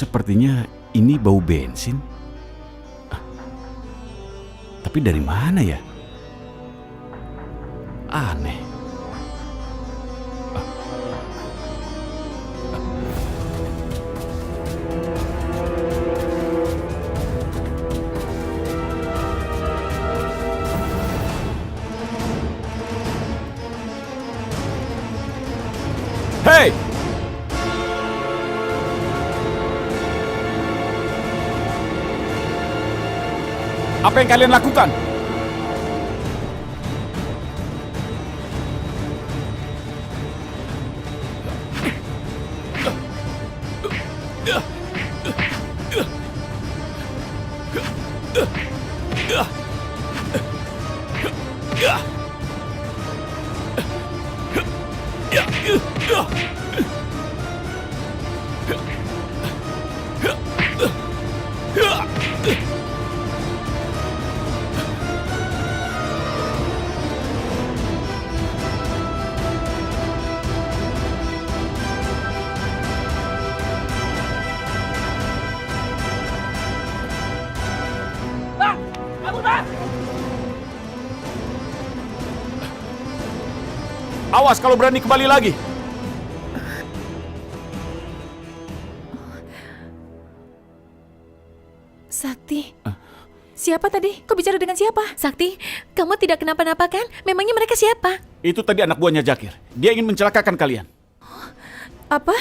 Sepertinya ini bau bensin. Tapi dari mana ya? Aneh. Hei! Apa yang kalian lakukan? Awas kalau berani kembali lagi. Sakti. Siapa tadi? Kau bicara dengan siapa? Sakti, kamu tidak kenapa-napa kan? Memangnya mereka siapa? Itu tadi anak buahnya Jakir. Dia ingin mencelakakan kalian. Apa?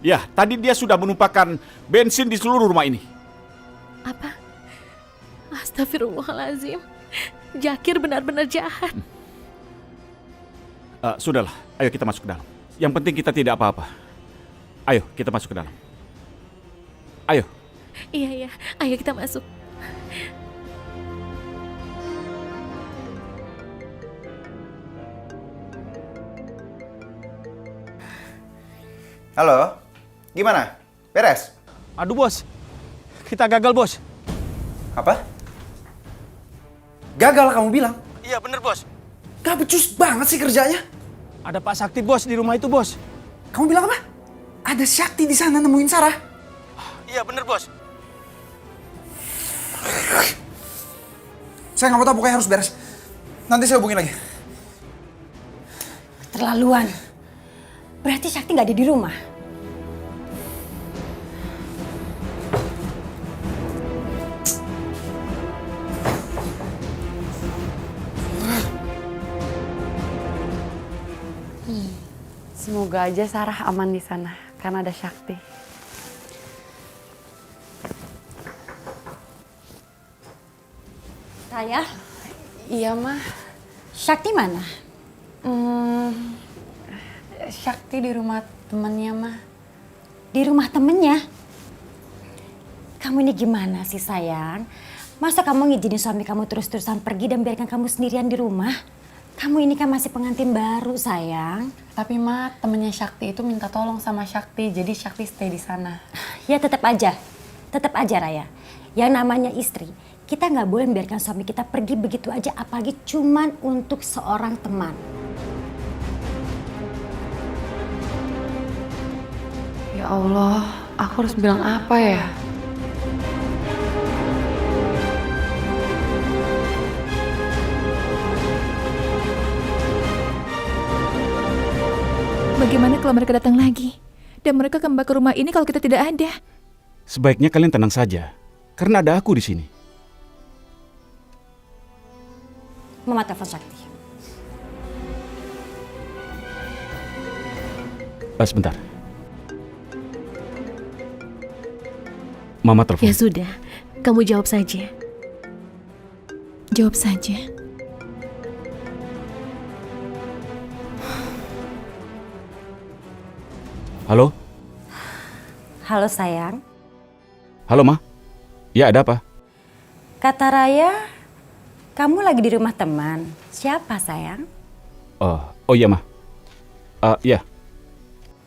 Ya, tadi dia sudah menumpahkan bensin di seluruh rumah ini. Apa? Astagfirullahalazim. Jakir benar-benar jahat. Sudahlah, ayo kita masuk ke dalam. Yang penting kita tidak apa-apa. Ayo, kita masuk ke dalam. Ayo. Iya, ayo kita masuk. Halo, gimana? Beres? Aduh bos, kita gagal bos. Apa? Gagal kamu bilang? Iya bener bos. Gak becus banget sih kerjanya. Ada Pak Sakti bos di rumah itu bos. Kamu bilang apa? Ada Sakti di sana nemuin Sarah. Iya bener bos. Saya nggak mau tahu, pokoknya harus beres. Nanti saya hubungin lagi. Terlaluan. Berarti Sakti nggak ada di rumah. Semoga aja Sarah aman di sana karena ada Sakti. Saya? Iya mah. Sakti mana? Sakti di rumah temennya mah. Di rumah temennya? Kamu ini gimana sih sayang? Masa kamu ngizinin suami kamu terus-terusan pergi dan biarkan kamu sendirian di rumah? Kamu ini kan masih pengantin baru sayang. Tapi mah temennya Sakti itu minta tolong sama Sakti, jadi Sakti stay di sana. Ya tetap aja Raya. Yang namanya istri, kita nggak boleh membiarkan suami kita pergi begitu aja, apalagi cuman untuk seorang teman. Ya Allah, aku harus bilang apa ya? Bagaimana kalau mereka datang lagi? Dan mereka kembali ke rumah ini kalau kita tidak ada? Sebaiknya kalian tenang saja, karena ada aku di sini. Mama telepon Sakti. Sebentar. Mama telepon. Ya sudah, kamu jawab saja. Jawab saja. Halo? Halo sayang. Halo, Ma. Ya, ada apa? Kata Raya, kamu lagi di rumah teman. Siapa sayang? Oh iya, Ma. Ya.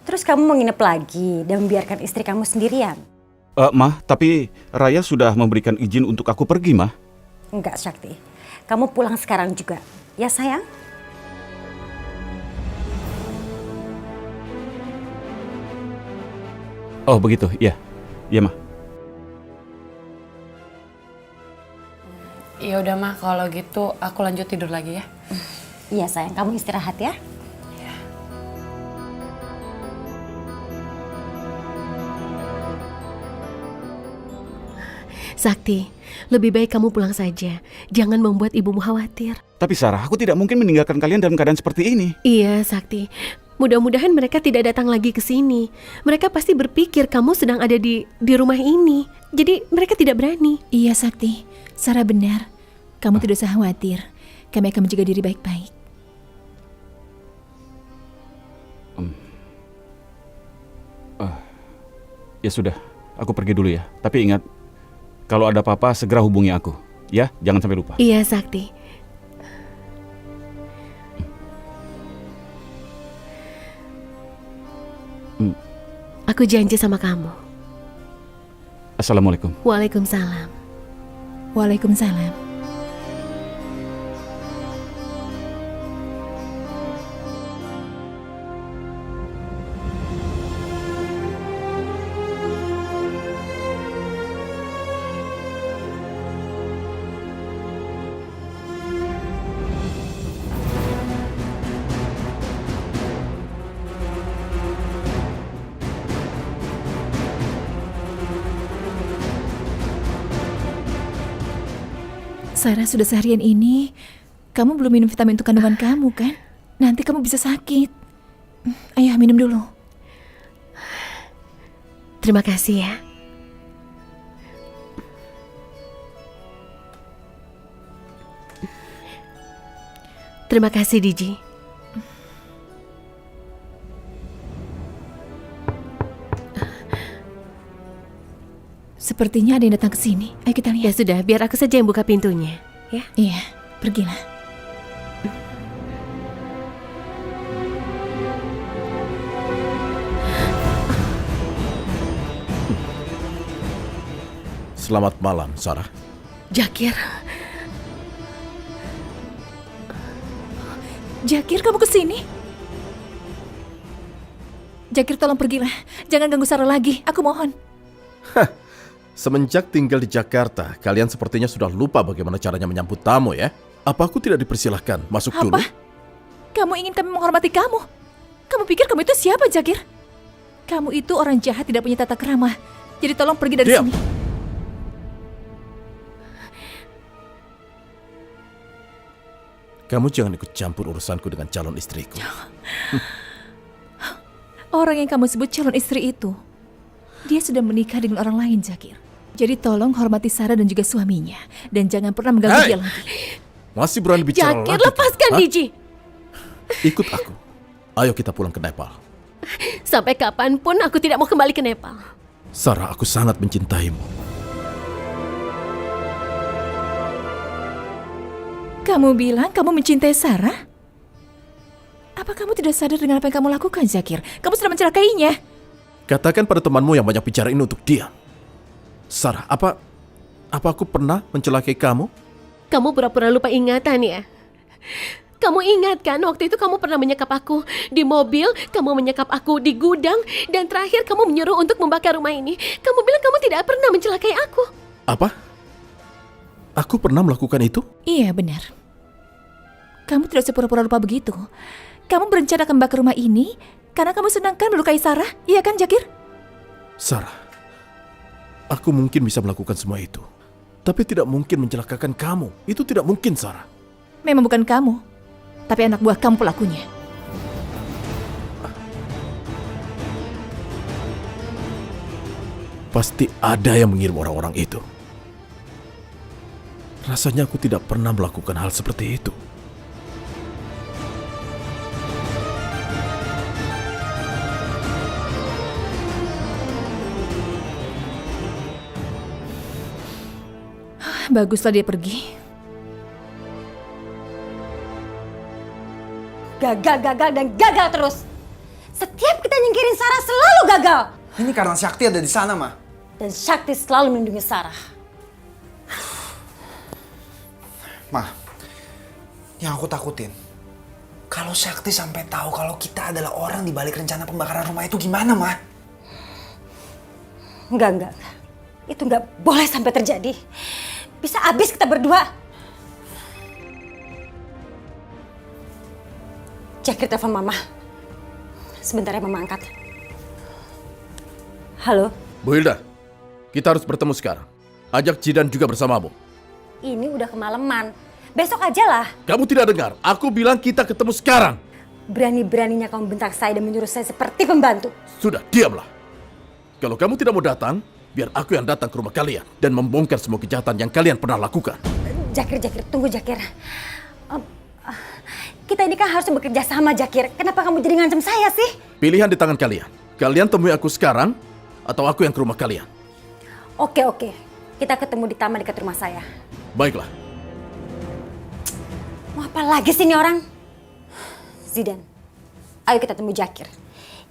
Terus kamu mau nginep lagi dan membiarkan istri kamu sendirian? Ma, tapi Raya sudah memberikan izin untuk aku pergi, Ma. Enggak, Sakti. Kamu pulang sekarang juga. Ya sayang? Oh begitu, iya. Iya, Ma. Ya udah mah kalau gitu aku lanjut tidur lagi ya. Iya sayang, kamu istirahat ya. Sakti, lebih baik kamu pulang saja. Jangan membuat ibumu khawatir. Tapi Sarah, aku tidak mungkin meninggalkan kalian dalam keadaan seperti ini. Iya, Sakti. Mudah-mudahan mereka tidak datang lagi ke sini. Mereka pasti berpikir kamu sedang ada di rumah ini. Jadi mereka tidak berani. Iya, Sakti. Sarah benar. Kamu tidak usah khawatir. Kami akan menjaga diri baik-baik. Ya sudah, aku pergi dulu ya. Tapi ingat, kalau ada apa-apa segera hubungi aku. Ya, jangan sampai lupa. Iya, Sakti. Aku janji sama kamu. Assalamualaikum. Waalaikumsalam. Waalaikumsalam. Sarah, sudah seharian ini kamu belum minum vitamin untuk kandungan kamu kan? Nanti kamu bisa sakit. Ayo minum dulu. Terima kasih ya. Terima kasih, Diji. Sepertinya ada yang datang ke sini. Ayo kita Ya lihat. sudah, biar aku saja yang buka pintunya. Ya. Iya, pergilah. Selamat malam, Sarah. Jakir, Jakir, kamu ke sini? Jakir, tolong pergilah. Jangan ganggu Sarah lagi. Aku mohon. Semenjak tinggal di Jakarta, kalian sepertinya sudah lupa bagaimana caranya menyambut tamu ya? Apa aku tidak dipersilahkan masuk dulu? Apa? Kamu ingin kami menghormati kamu? Kamu pikir kamu itu siapa, Jakir? Kamu itu orang jahat, tidak punya tata krama. Jadi tolong pergi dari Diam. sini. Kamu jangan ikut campur urusanku dengan calon istriku. Orang yang kamu sebut calon istri itu, dia sudah menikah dengan orang lain, Jakir. Jadi tolong hormati Sarah dan juga suaminya. Dan jangan pernah mengganggu Hei! dia lagi. Masih berani bicara Jakir, lagi? lepaskan Hah? Diji. Ikut aku. Ayo kita pulang ke Nepal. Sampai kapanpun aku tidak mau kembali ke Nepal. Sarah, aku sangat mencintaimu. Kamu bilang kamu mencintai Sarah? Apa kamu tidak sadar dengan apa yang kamu lakukan, Jakir? Kamu sudah mencelakainya. Katakan pada temanmu yang banyak bicara ini untuk diam. Sarah, apa aku pernah mencelakai kamu? Kamu pura-pura lupa ingatan ya? Kamu ingat kan waktu itu kamu pernah menyekap aku di mobil, kamu menyekap aku di gudang, dan terakhir kamu menyuruh untuk membakar rumah ini. Kamu bilang kamu tidak pernah mencelakai aku. Apa? Aku pernah melakukan itu? Iya, benar. Kamu tidak usah pura-pura lupa begitu. Kamu berencana kembali ke rumah ini karena kamu senang kan melukai Sarah? Iya kan, Jakir? Sarah, aku mungkin bisa melakukan semua itu. Tapi tidak mungkin mencelakakan kamu. Itu tidak mungkin, Sarah. Memang bukan kamu, tapi anak buah kamu pelakunya. Pasti ada yang mengirim orang-orang itu. Rasanya aku tidak pernah melakukan hal seperti itu. Baguslah dia pergi. Gagal dan gagal terus. Setiap kita nyingkirin Sarah selalu gagal. Ini karena Sakti ada di sana, Ma. Dan Sakti selalu melindungi Sarah. Ma, yang aku takutin, kalau Sakti sampai tahu kalau kita adalah orang di balik rencana pembakaran rumah itu gimana, Ma? Enggak. Itu enggak boleh sampai terjadi. Bisa habis kita berdua. Jakir telepon mama. Sebentar ya mama angkat. Halo, Bu Hilda, kita harus bertemu sekarang. Ajak Jidan juga bersamamu. ini udah kemalaman. Besok aja lah. Kamu tidak dengar? Aku bilang kita ketemu sekarang. Berani-beraninya kamu bentak saya dan menyuruh saya seperti pembantu. Sudah, diamlah. Kalau kamu tidak mau datang, biar aku yang datang ke rumah kalian dan membongkar semua kejahatan yang kalian pernah lakukan. Jakir, tunggu Jakir. Kita ini kan harus bekerja sama, Jakir. Kenapa kamu jadi ngancam saya sih? Pilihan di tangan kalian. Kalian temui aku sekarang, atau aku yang ke rumah kalian. Oke. Kita ketemu di taman dekat rumah saya. Baiklah. Mau apa lagi sih ini orang? Zidan, ayo kita temui Jakir.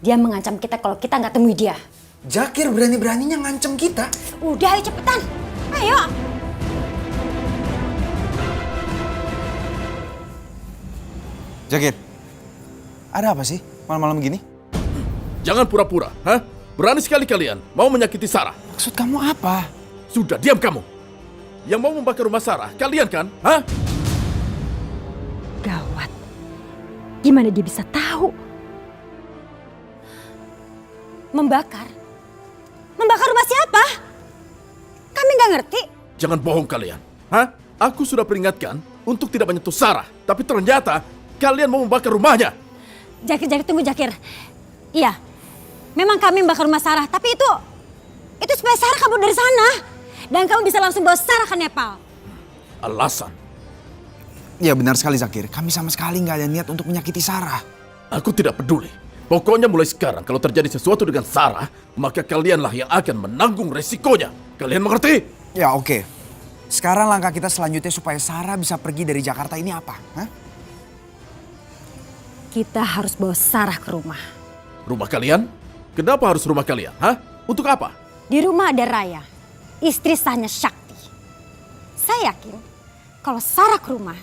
Dia mengancam kita kalau kita nggak temui dia. Jakir berani-beraninya ngancem kita. Udah, ayo cepetan. Ayo. Jakir, ada apa sih malam-malam gini? Jangan pura-pura, ha? Berani sekali kalian mau menyakiti Sarah. Maksud kamu apa? Sudah, diam kamu. Yang mau membakar rumah Sarah, kalian kan? Ha? Gawat. Gimana dia bisa tahu? Membakar? Membakar rumah siapa? Kami nggak ngerti. Jangan bohong kalian. Ha? Aku sudah peringatkan untuk tidak menyentuh Sarah. Tapi ternyata kalian mau membakar rumahnya. Jakir, tunggu Jakir. Iya, memang kami membakar rumah Sarah. Tapi itu supaya Sarah kabur dari sana. Dan kamu bisa langsung bawa Sarah ke Nepal. Alasan? Ya benar sekali Zakir, kami sama sekali nggak ada niat untuk menyakiti Sarah. Aku tidak peduli. Pokoknya mulai sekarang kalau terjadi sesuatu dengan Sarah, maka kalianlah yang akan menanggung resikonya. Kalian mengerti? Ya oke. Sekarang langkah kita selanjutnya supaya Sarah bisa pergi dari Jakarta ini apa? Hah? Kita harus bawa Sarah ke rumah. Rumah kalian? Kenapa harus rumah kalian? Hah? Untuk apa? Di rumah ada Raya, istri sahnya Syakti. Saya yakin kalau Sarah ke rumah,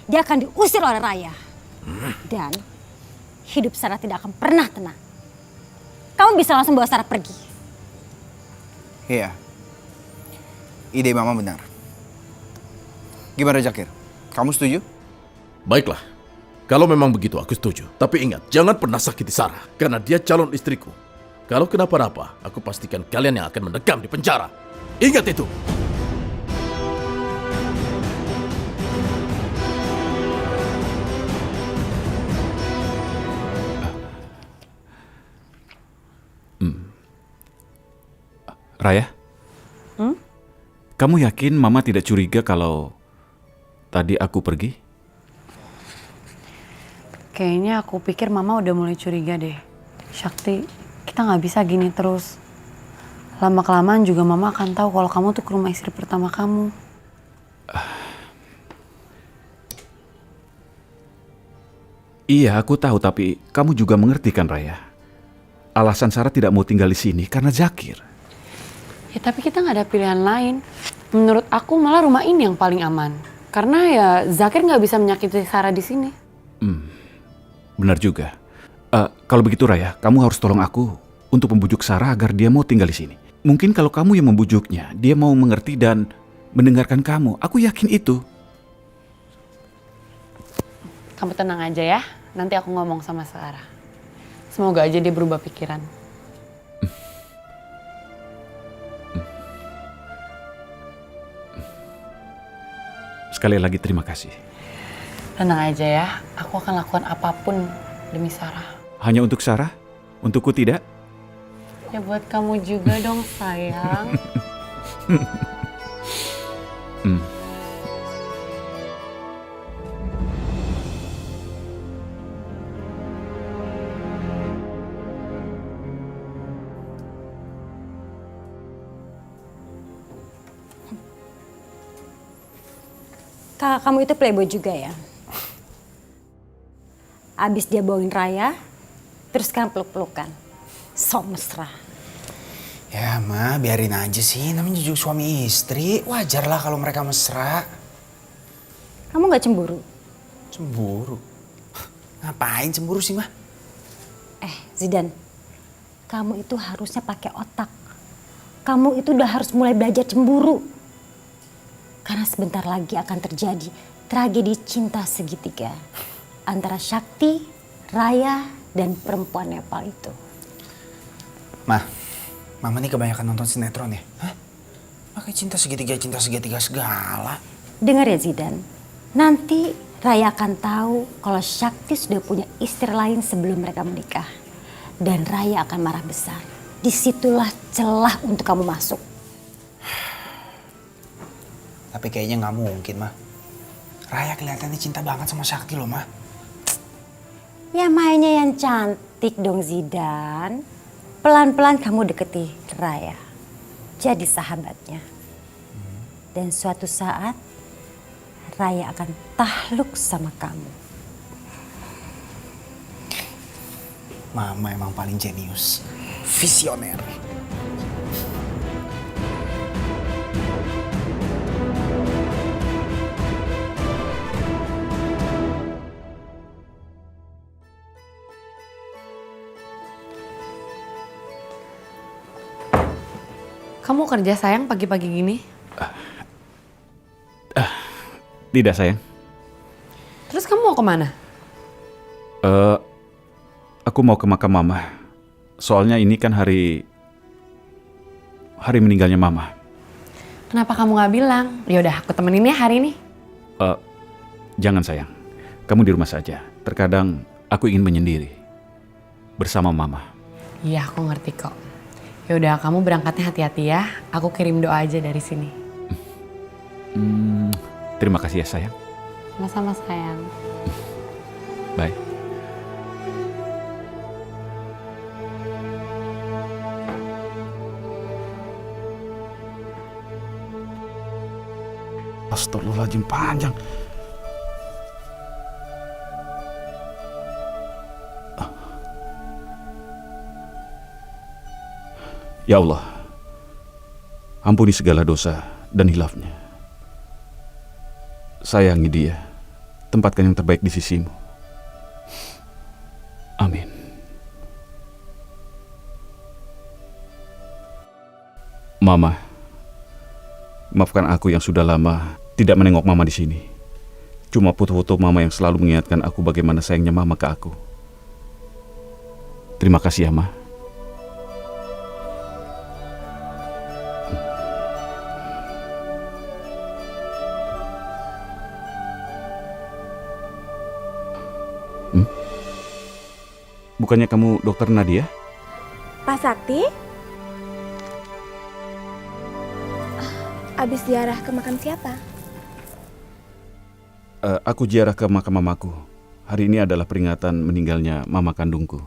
dia akan diusir oleh Raya. Dan hidup Sarah tidak akan pernah tenang. Kamu bisa langsung bawa Sarah pergi. Iya. Ide Mama benar. Gimana Zakir? Kamu setuju? Baiklah. Kalau memang begitu aku setuju. Tapi ingat, jangan pernah sakiti Sarah. Karena dia calon istriku. Kalau kenapa-napa, aku pastikan kalian yang akan mendekam di penjara. Ingat itu. Raya? Kamu yakin Mama tidak curiga kalau tadi aku pergi? Kayaknya aku pikir Mama udah mulai curiga deh. Syakti, kita nggak bisa gini terus. Lama-kelamaan juga Mama akan tahu kalau kamu tuh ke rumah istri pertama kamu. Iya, aku tahu, tapi kamu juga mengerti kan, Raya? Alasan Sarah tidak mau tinggal di sini karena Zakir. Ya tapi kita nggak ada pilihan lain. Menurut aku malah rumah ini yang paling aman. Karena ya Zakir nggak bisa menyakiti Sarah di sini. Benar juga. Kalau begitu, Raya, kamu harus tolong aku untuk membujuk Sarah agar dia mau tinggal di sini. Mungkin kalau kamu yang membujuknya, dia mau mengerti dan mendengarkan kamu. Aku yakin itu. Kamu tenang aja ya. Nanti aku ngomong sama Sarah. Semoga aja dia berubah pikiran. Sekali lagi terima kasih. Tenang aja ya. Aku akan lakukan apapun demi Sarah. Hanya untuk Sarah? Untukku tidak? Ya buat kamu juga dong sayang. Kakak kamu itu playboy juga ya? Abis dia bawain Raya, terus kan peluk-pelukan. Sok mesra. Ya Ma, biarin aja sih. Namanya juga suami istri. Wajar lah kalau mereka mesra. Kamu gak cemburu? Cemburu? Ngapain cemburu sih Ma? Zidan, kamu itu harusnya pakai otak. kamu itu udah harus mulai belajar cemburu. Karena sebentar lagi akan terjadi tragedi cinta segitiga antara Sakti, Raya, dan perempuan Nepal itu. Mama nih kebanyakan nonton sinetron ya? Hah? Pakai cinta segitiga segala. Dengar ya Zidan, nanti Raya akan tahu kalau Sakti sudah punya istri lain sebelum mereka menikah. Dan Raya akan marah besar. Disitulah celah untuk kamu masuk. Tapi kayaknya nggak mungkin, Ma. Raya kelihatannya cinta banget sama Sakti loh, Ma. Ya mainnya yang cantik dong Zidan. Pelan-pelan kamu deketi Raya. Jadi sahabatnya. Dan suatu saat Raya akan takluk sama kamu. Mama emang paling jenius. Visioner. Kamu kerja sayang pagi-pagi gini? Tidak sayang. Terus kamu mau kemana? Aku mau ke makam mama. Soalnya ini kan hari meninggalnya mama. Kenapa kamu gak bilang? Yaudah aku temenin ya hari ini. Jangan sayang. Kamu di rumah saja. Terkadang aku ingin menyendiri. Bersama mama. Iya aku ngerti kok. Yaudah kamu berangkatnya hati-hati ya. Aku kirim doa aja dari sini. Terima kasih ya sayang. Sama-sama sayang. Bye. Astagfirullahaladzim, panjang. Ya Allah, ampuni segala dosa dan hilafnya. Sayangi dia, tempatkan yang terbaik di sisimu. Amin. Mama, maafkan aku yang sudah lama tidak menengok mama di sini. Cuma foto-foto mama yang selalu mengingatkan aku bagaimana sayangnya mama ke aku. Terima kasih ya, Ma. Bukannya kamu dokter Nadia? Pak Sakti? Abis ziarah ke makam siapa? Aku ziarah ke makam mamaku. Hari ini adalah peringatan meninggalnya mama kandungku.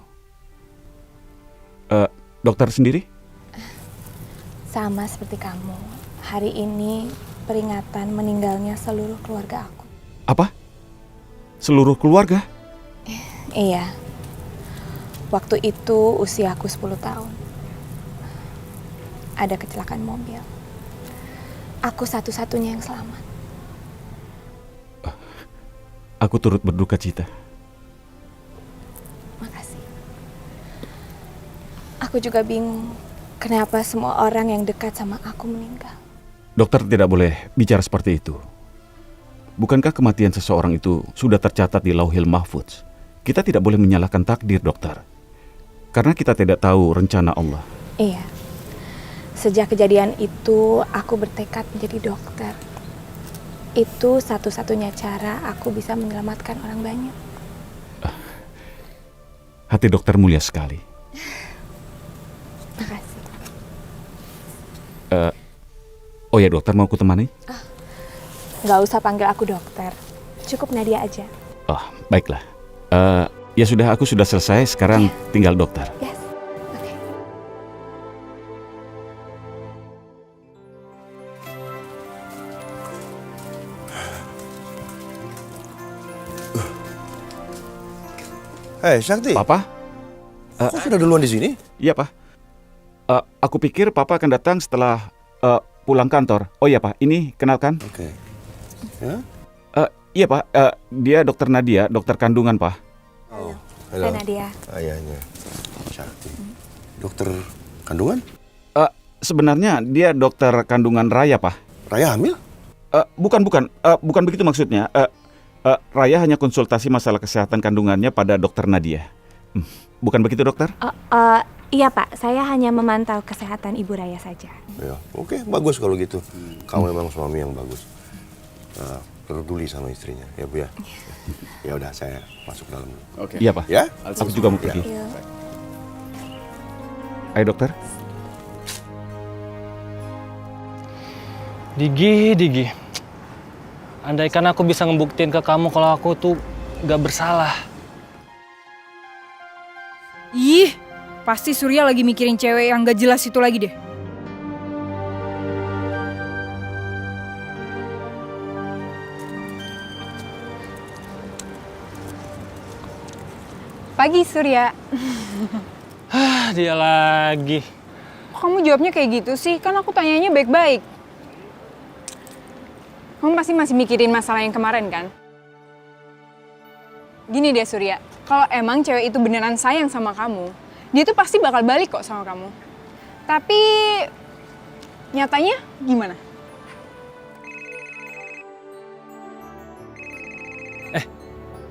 Dokter sendiri? Sama seperti kamu. Hari ini peringatan meninggalnya seluruh keluarga aku. Apa? Seluruh keluarga? Iya. Waktu itu usiaku 10 tahun. Ada kecelakaan mobil. Aku satu-satunya yang selamat. Aku turut berduka cita. Makasih. Aku juga bingung kenapa semua orang yang dekat sama aku meninggal. Dokter tidak boleh bicara seperti itu. Bukankah kematian seseorang itu sudah tercatat di Lauhil Mahfudz? Kita tidak boleh menyalahkan takdir, dokter. Karena kita tidak tahu rencana Allah. Iya. Sejak kejadian itu, aku bertekad menjadi dokter. Itu satu-satunya cara aku bisa menyelamatkan orang banyak. Hati dokter mulia sekali. Makasih. Oh ya, dokter mau aku temani? Gak usah panggil aku dokter. Cukup Nadia aja. Oh, baiklah. Ya sudah, aku sudah selesai. Sekarang tinggal dokter. Yes. Oke. Hei, Sakti. Papa? Kok sudah duluan di sini? Iya, Pak. Aku pikir Papa akan datang setelah pulang kantor. Oh iya, Pak. Ini kenalkan. Oke. Ya? Iya, Pak. Dia dokter Nadia, dokter kandungan, Pak. Oh, Saya Nadia. Ayahnya. Sakti. Dokter kandungan? sebenarnya dia dokter kandungan Raya, Pak. Raya hamil? Bukan begitu maksudnya. Raya hanya konsultasi masalah kesehatan kandungannya pada dokter Nadia. Bukan begitu, dokter? Iya Pak, saya hanya memantau kesehatan Ibu Raya saja. Ya, oke, bagus kalau gitu. Kamu memang suami yang bagus. Peduli sama istrinya, ya Bu ya. Ya udah, saya masuk dalam dulu. Oke. Iya, Pak. Ya? Aku juga mau pergi. Iya. Ayo, dokter. Digi. Andaikan aku bisa ngebuktiin ke kamu kalau aku tuh gak bersalah. Ih, pasti Surya lagi mikirin cewek yang gak jelas itu lagi deh. Pagi Surya. Dia lagi. Kok kamu jawabnya kayak gitu sih? Kan aku tanyanya baik-baik. Kamu pasti masih mikirin masalah yang kemarin kan? Gini deh Surya, kalau emang cewek itu beneran sayang sama kamu, dia tuh pasti bakal balik kok sama kamu. Tapi nyatanya gimana?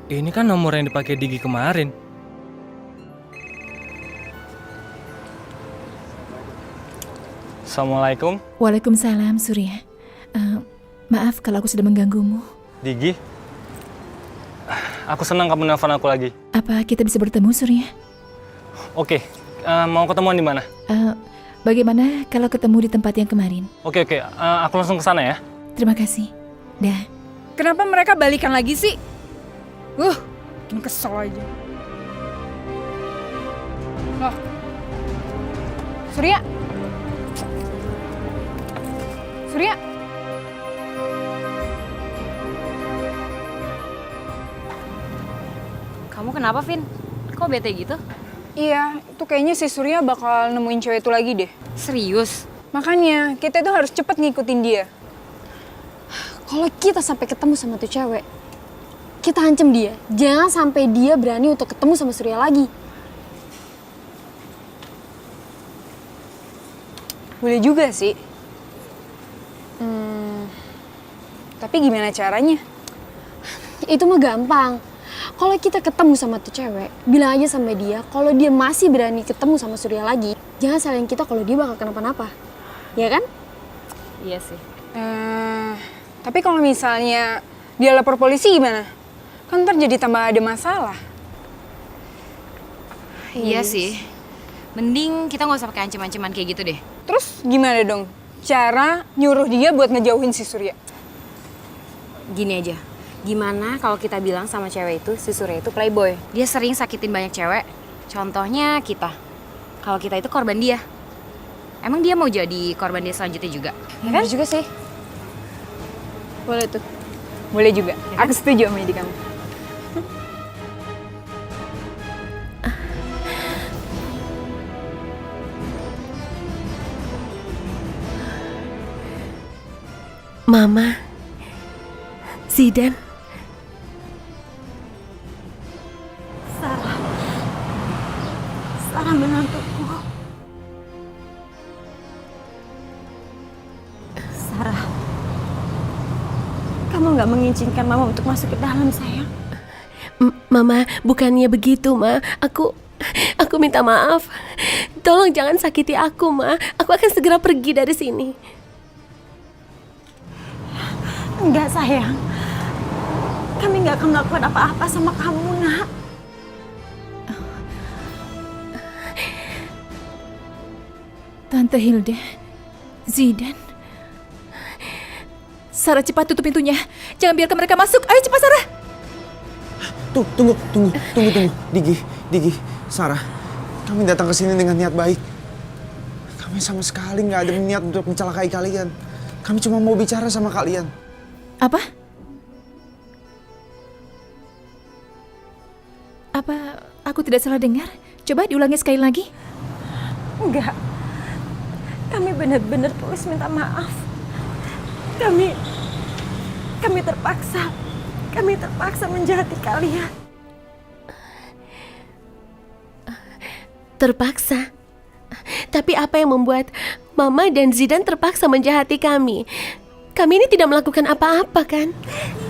Ini kan nomor yang dipakai Digi kemarin. Assalamualaikum. Waalaikumsalam, Surya. Maaf kalau aku sudah mengganggumu. Digi. Aku senang kamu nelfon aku lagi. Apa kita bisa bertemu, Surya? Oke, mau ketemuan di mana? Bagaimana kalau ketemu di tempat yang kemarin? Oke, aku langsung ke sana ya. Terima kasih. Dah. Kenapa mereka balikan lagi sih? Bikin kesel aja. Loh. Surya. Surya. Kamu kenapa, Vin? Kok bete gitu? Iya, itu kayaknya si Surya bakal nemuin cewek itu lagi deh. Serius? Makanya, kita tuh harus cepet ngikutin dia. Kalau kita sampai ketemu sama tuh cewek, kita ancam dia. Jangan sampai dia berani untuk ketemu sama Surya lagi. Boleh juga sih. Tapi gimana caranya? Itu mah gampang. Kalau kita ketemu sama tuh cewek, bilang aja sama dia kalau dia masih berani ketemu sama Surya lagi, jangan salahin kita kalau dia bakal kenapa-napa. Ya kan? Iya sih. Tapi kalau misalnya dia lapor polisi gimana? Kan ntar jadi tambah ada masalah. Iya sih. Mending kita nggak usah pakai ancam-ancaman kayak gitu deh. Terus gimana dong cara nyuruh dia buat ngejauhin si Surya? Gini aja. Gimana kalau kita bilang sama cewek itu si Surya itu playboy? Dia sering sakitin banyak cewek. Contohnya kita. Kalau kita itu korban dia. Emang dia mau jadi korban dia selanjutnya juga? Ya kan? Juga sih. Boleh tuh. Boleh juga. Ya kan? Aku setuju sama ide kamu. Mama, Zidan, Sarah menantuku. Sarah, kamu nggak mengizinkan Mama untuk masuk ke dalam, sayang? Mama, bukannya begitu, Ma. Aku minta maaf. Tolong jangan sakiti aku, Ma. Aku akan segera pergi dari sini. Enggak, sayang. Kami nggak akan melakukan apa-apa sama kamu, Nak. Tante Hilda, Zidan. Sarah, cepat tutup pintunya. Jangan biarkan mereka masuk. Ayo cepat, Sarah. Tunggu. Digi, Sarah. Kami datang ke sini dengan niat baik. Kami sama sekali nggak ada niat untuk mencelakai kalian. Kami cuma mau bicara sama kalian. Apa? Apa aku tidak salah dengar? Coba diulangi sekali lagi. Enggak. Kami benar-benar tulus minta maaf. Kami terpaksa menjahati kalian. Terpaksa? Tapi apa yang membuat Mama dan Zidan terpaksa menjahati kami. Kami ini tidak melakukan apa-apa kan?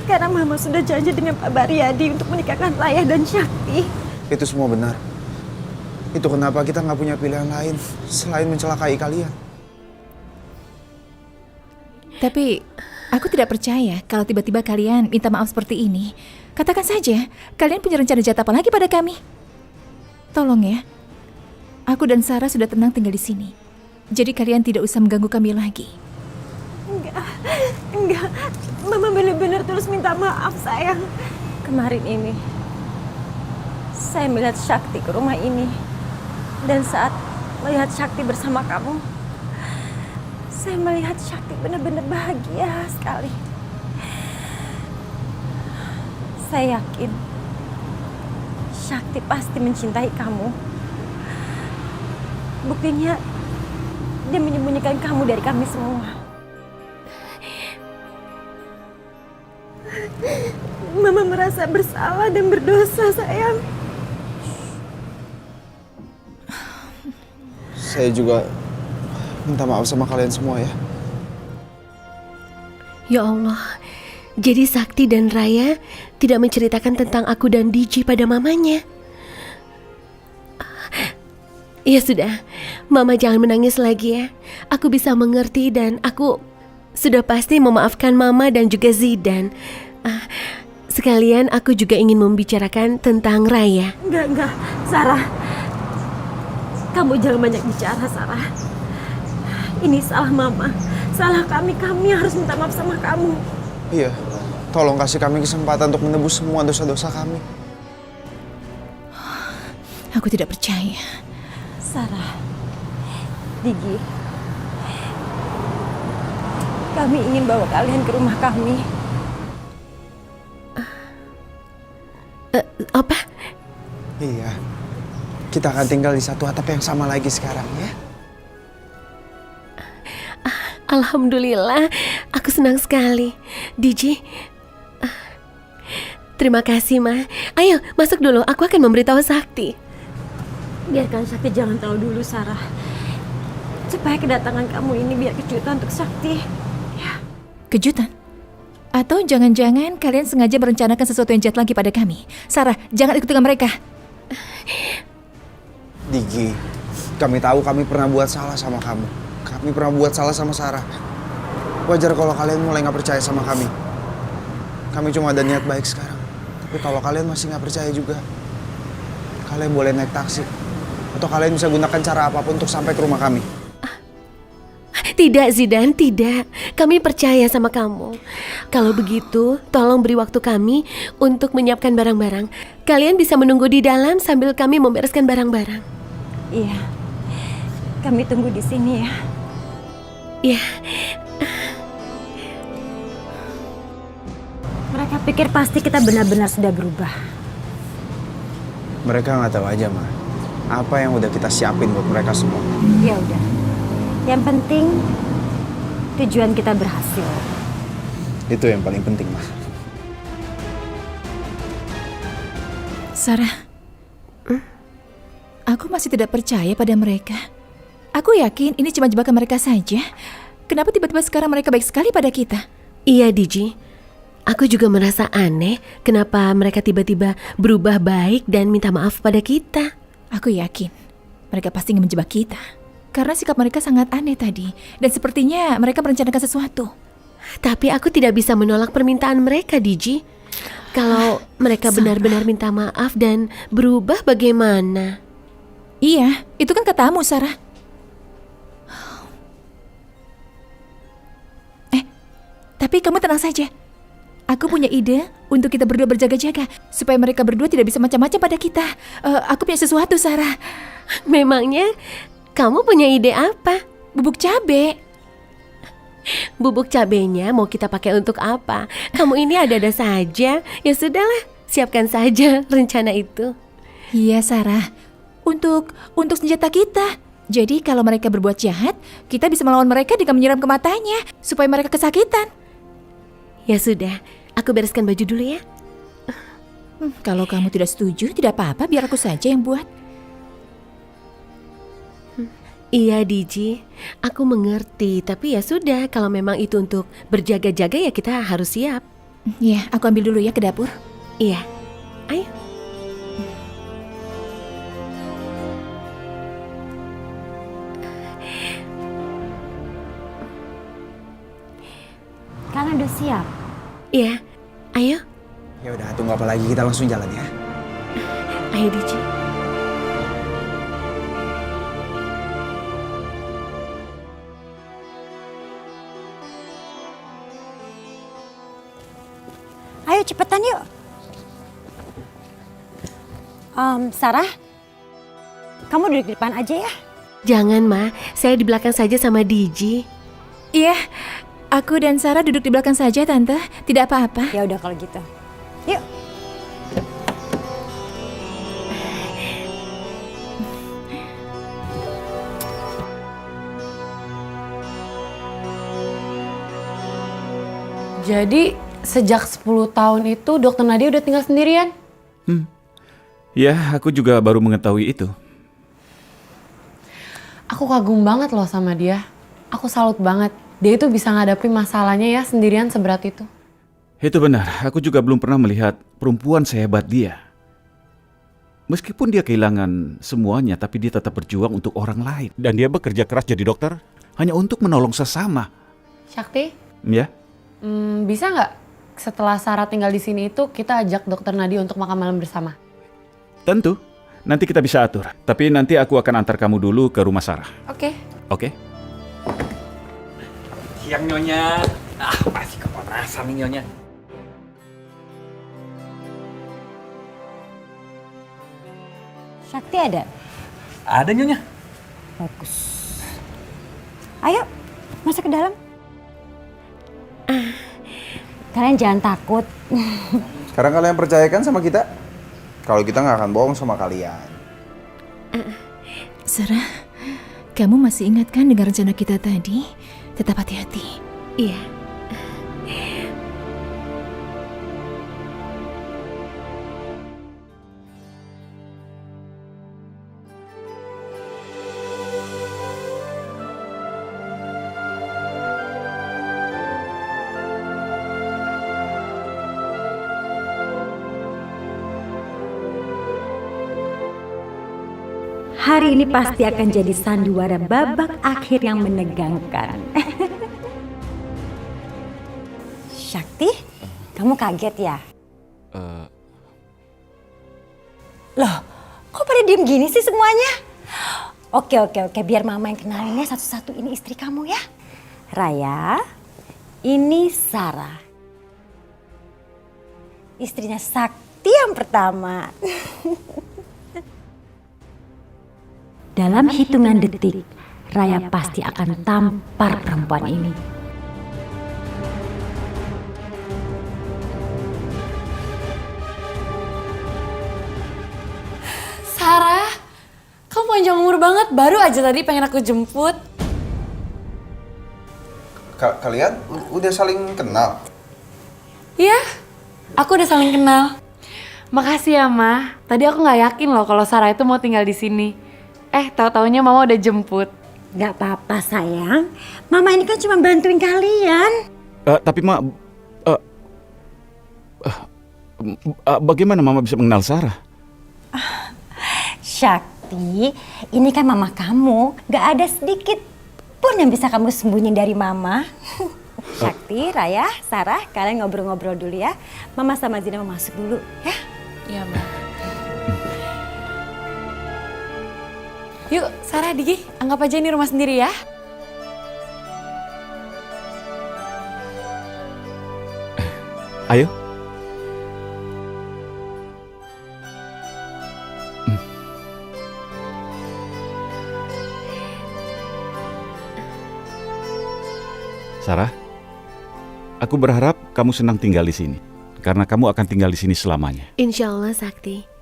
Karena Mama sudah janji dengan Pak Baryadi untuk menikahkan Raya dan Syakti. Itu semua benar. Itu kenapa kita nggak punya pilihan lain selain mencelakai kalian. Tapi aku tidak percaya kalau tiba-tiba kalian minta maaf seperti ini. Katakan saja, kalian punya rencana jahat apa lagi pada kami? Tolong ya, aku dan Sarah sudah tenang tinggal di sini. Jadi kalian tidak usah mengganggu kami lagi. Enggak. Mama benar-benar terus minta maaf, sayang. Kemarin ini, saya melihat Syakti ke rumah ini. Dan saat melihat Syakti bersama kamu, saya melihat Syakti benar-benar bahagia sekali. Saya yakin Syakti pasti mencintai kamu. Buktinya dia menyembunyikan kamu dari kami semua. Mama merasa bersalah dan berdosa, sayang. Saya juga minta maaf sama kalian semua ya. Ya Allah, jadi Sakti dan Raya tidak menceritakan tentang aku dan Diji pada mamanya. Ya sudah, Mama jangan menangis lagi ya. Aku bisa mengerti dan aku sudah pasti memaafkan Mama dan juga Zidan. Sekalian aku juga ingin membicarakan tentang Raya. Enggak, Sarah. Kamu jangan banyak bicara, Sarah. Ini salah Mama, salah kami yang harus minta maaf sama kamu. Iya, tolong kasih kami kesempatan untuk menebus semua dosa-dosa kami. Aku tidak percaya. Sarah, Digi, kami ingin bawa kalian ke rumah kami. Apa? Iya, kita akan tinggal di satu atap yang sama lagi sekarang ya. Alhamdulillah, aku senang sekali. Diji, terima kasih, Ma. Ayo, masuk dulu. Aku akan memberitahu Sakti. Biarkan Sakti jangan tahu dulu, Sarah. Supaya kedatangan kamu ini biar kejutan untuk Sakti. Ya. Kejutan? Atau jangan-jangan kalian sengaja merencanakan sesuatu yang jahat lagi pada kami? Sarah, jangan ikut dengan mereka. Digi, kami tahu kami pernah buat salah sama kamu. Kami pernah buat salah sama Sarah. Wajar kalau kalian mulai nggak percaya sama kami. Kami cuma ada niat baik sekarang. Tapi kalau kalian masih nggak percaya juga, kalian boleh naik taksi. Atau kalian bisa gunakan cara apapun untuk sampai ke rumah kami. Tidak, Zidan, tidak. Kami percaya sama kamu. Kalau begitu, tolong beri waktu kami untuk menyiapkan barang-barang. Kalian bisa menunggu di dalam sambil kami membereskan barang-barang. Iya. Kami tunggu di sini ya. Iya. Mereka pikir pasti kita benar-benar sudah berubah. Mereka nggak tahu aja, Ma. Apa yang udah kita siapin buat mereka semua. Ya udah. Yang penting tujuan kita berhasil. Itu yang paling penting, Ma. Sarah, aku masih tidak percaya pada mereka. Aku yakin ini cuma jebakan mereka saja. Kenapa tiba-tiba sekarang mereka baik sekali pada kita? Iya, Diji. Aku juga merasa aneh kenapa mereka tiba-tiba berubah baik dan minta maaf pada kita. Aku yakin mereka pasti ingin menjebak kita. Karena sikap mereka sangat aneh tadi. Dan sepertinya mereka merencanakan sesuatu. Tapi aku tidak bisa menolak permintaan mereka, Diji. Kalau mereka benar-benar minta maaf dan berubah bagaimana? Iya, itu kan katamu, Sarah. Tapi kamu tenang saja. Aku punya ide untuk kita berdua berjaga-jaga. Supaya mereka berdua tidak bisa macam-macam pada kita. Aku punya sesuatu, Sarah. Memangnya kamu punya ide apa? Bubuk cabe. Bubuk cabenya mau kita pakai untuk apa? Kamu ini ada-ada saja. Ya sudahlah, siapkan saja rencana itu. Iya, Sarah. Untuk senjata kita. Jadi kalau mereka berbuat jahat, kita bisa melawan mereka dengan menyiram ke matanya supaya mereka kesakitan. Ya sudah, aku bereskan baju dulu ya. Kalau kamu tidak setuju, tidak apa-apa, biar aku saja yang buat. Iya, Diji. Aku mengerti, tapi ya sudah, kalau memang itu untuk berjaga-jaga ya kita harus siap. Iya, aku ambil dulu ya ke dapur. Iya. Ayo. Kalian udah siap? Iya. Ayo. Ya udah, tunggu apa lagi, kita langsung jalan ya. Ayo, Diji. Ayo cepetan yuk. Sarah, kamu duduk di depan aja ya. Jangan, Ma. Saya di belakang saja sama Diji. Iya, aku dan Sarah duduk di belakang saja, Tante. Tidak apa-apa. Ya udah kalau gitu. Yuk. Jadi sejak 10 tahun itu Dokter Nadia udah tinggal sendirian? Ya, aku juga baru mengetahui itu. Aku kagum banget loh sama dia. Aku salut banget. Dia itu bisa ngadapin masalahnya ya sendirian seberat itu. Itu benar, aku juga belum pernah melihat perempuan sehebat dia. Meskipun dia kehilangan semuanya, tapi dia tetap berjuang untuk orang lain. Dan dia bekerja keras jadi dokter hanya untuk menolong sesama. Syakti, Ya, bisa nggak setelah Sarah tinggal di sini itu kita ajak Dokter Nadia untuk makan malam bersama? tentu. Nanti kita bisa atur. Tapi nanti aku akan antar kamu dulu ke rumah Sarah. Oke. Oke? Siang Nyonya. Masih kepanasan nih Nyonya. Syakti ada? Ada Nyonya. Bagus. Ayo, masuk ke dalam. Kalian jangan takut. Sekarang kalian percayakan sama kita? Kalau kita nggak akan bohong sama kalian. Sarah, kamu masih ingat kan dengan rencana kita tadi? Tetap hati-hati. Iya. Hari ini pasti akan jadi sandiwara babak akhir yang menegangkan. Syakti, kamu kaget ya? Loh, kok pada diem gini sih semuanya? Oke, biar mama yang kenalinnya satu-satu. Ini istri kamu ya. Raya, ini Sarah. Istrinya Sakti yang pertama. Dalam hitungan detik, Raya pasti akan tampar perempuan ini. Sarah, kamu panjang umur banget. Baru aja tadi pengen aku jemput. Kalian udah saling kenal? Iya, aku udah saling kenal. Makasih ya, Ma. Tadi aku nggak yakin loh kalau Sarah itu mau tinggal di sini. Tahu-taunya Mama udah jemput. Gak apa-apa sayang. Mama ini kan cuma bantuin kalian. Tapi Ma, bagaimana Mama bisa mengenal Sarah? Syakti, ini kan mama kamu. Gak ada sedikit pun yang bisa kamu sembunyiin dari mama. Syakti, Raya, Sarah, kalian ngobrol-ngobrol dulu ya. Mama sama Zina mau masuk dulu ya. Iya, Ma. Yuk, Sarah, Digi, anggap aja ini rumah sendiri ya. Ayo. Sarah, aku berharap kamu senang tinggal di sini. Karena kamu akan tinggal di sini selamanya. Insya Allah, Sakti.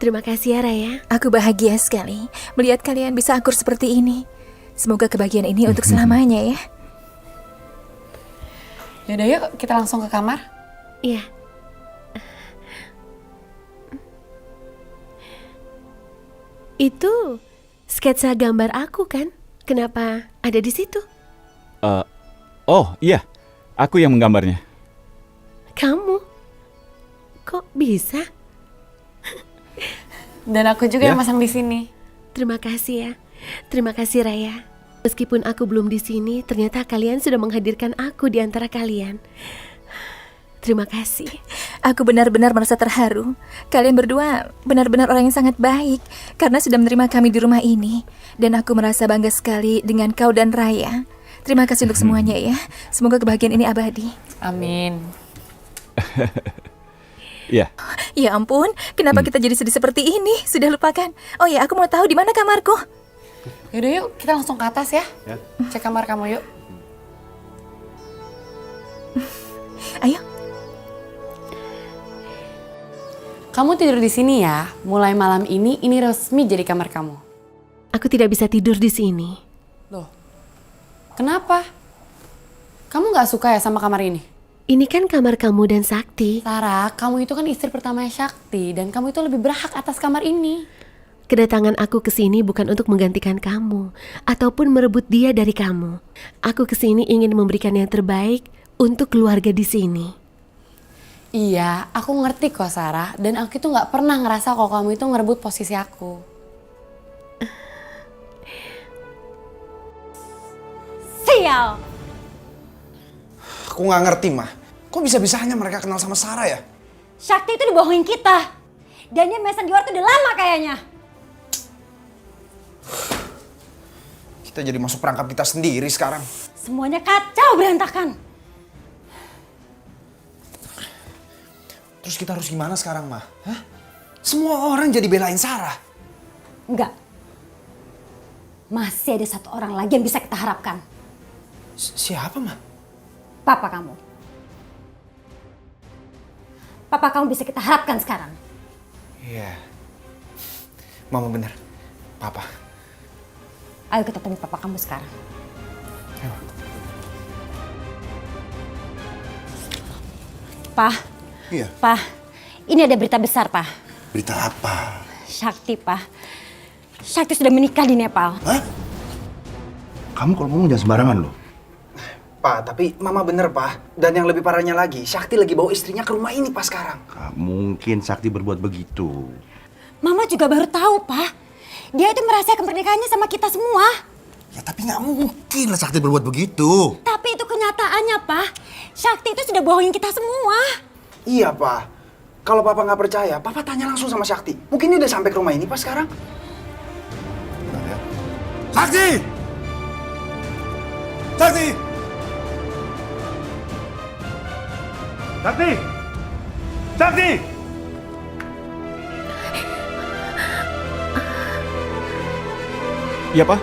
Terima kasih ya, Raya. Aku bahagia sekali melihat kalian bisa akur seperti ini. Semoga kebahagiaan ini untuk selamanya ya. Yaudah yuk, kita langsung ke kamar. Iya. Itu sketsa gambar aku kan? Kenapa ada di situ? Oh iya, aku yang menggambarnya. Kamu? Kok bisa? Dan aku juga Ya. yang masang di sini. Terima kasih ya. Terima kasih Raya. Meskipun aku belum di sini, ternyata kalian sudah menghadirkan aku di antara kalian. Terima kasih. Aku benar-benar merasa terharu. Kalian berdua benar-benar orang yang sangat baik karena sudah menerima kami di rumah ini. Dan aku merasa bangga sekali dengan kau dan Raya. Terima kasih untuk semuanya ya. Semoga kebahagiaan ini abadi. Amin. Iya. Ya ampun, kenapa kita jadi sedih seperti ini? Sudah lupakan. Oh ya, aku mau tahu di mana kamarku. Yaudah yuk, kita langsung ke atas ya. Cek kamar kamu yuk. Ayo. Kamu tidur di sini ya. Mulai malam ini resmi jadi kamar kamu. Aku tidak bisa tidur di sini. Loh, kenapa? Kamu nggak suka ya sama kamar ini? Ini kan kamar kamu dan Sakti. Sarah, kamu itu kan istri pertamanya Sakti dan kamu itu lebih berhak atas kamar ini. Kedatangan aku ke sini bukan untuk menggantikan kamu ataupun merebut dia dari kamu. Aku ke sini ingin memberikan yang terbaik untuk keluarga di sini. Iya, aku ngerti kok Sarah. Dan aku itu nggak pernah ngerasa kalau kamu itu ngerebut posisi aku. Sial! Aku nggak ngerti, Mah. Kok bisa-bisanya mereka kenal sama Sarah ya? Sakti itu dibohongin kita. Dan dia mesan di luar tuh udah lama kayaknya. Kita jadi masuk perangkap kita sendiri sekarang. Semuanya kacau berantakan. Terus kita harus gimana sekarang, Mah? Hah? Semua orang jadi belain Sarah. Enggak. Masih ada satu orang lagi yang bisa kita harapkan. Siapa, Mah? Papa kamu. Papa kamu bisa kita harapkan sekarang. Iya. Mama bener. Papa. Ayo kita temui papa kamu sekarang. Ayo. Pak. Iya. Pak, ini ada berita besar, Pak. Berita apa? Sakti, Pak. Sakti sudah menikah di Nepal. Hah? Kamu kalau ngomong jangan sembarangan loh. Pak, tapi Mama bener, Pak. Dan yang lebih parahnya lagi, Sakti lagi bawa istrinya ke rumah ini, Pak, sekarang. Gak mungkin Sakti berbuat begitu. Mama juga baru tahu, Pak. Dia itu merahasiakan pernikahannya sama kita semua. Ya tapi gak mungkin lah Sakti berbuat begitu. Tapi itu kenyataannya, Pak. Sakti itu sudah bohongin kita semua. Iya, Pak. Kalau Papa nggak percaya, Papa tanya langsung sama Sakti. Mungkin dia udah sampai ke rumah ini, Pak, sekarang. Sakti! Sakti! Sakti! Sakti! Iya, Pak.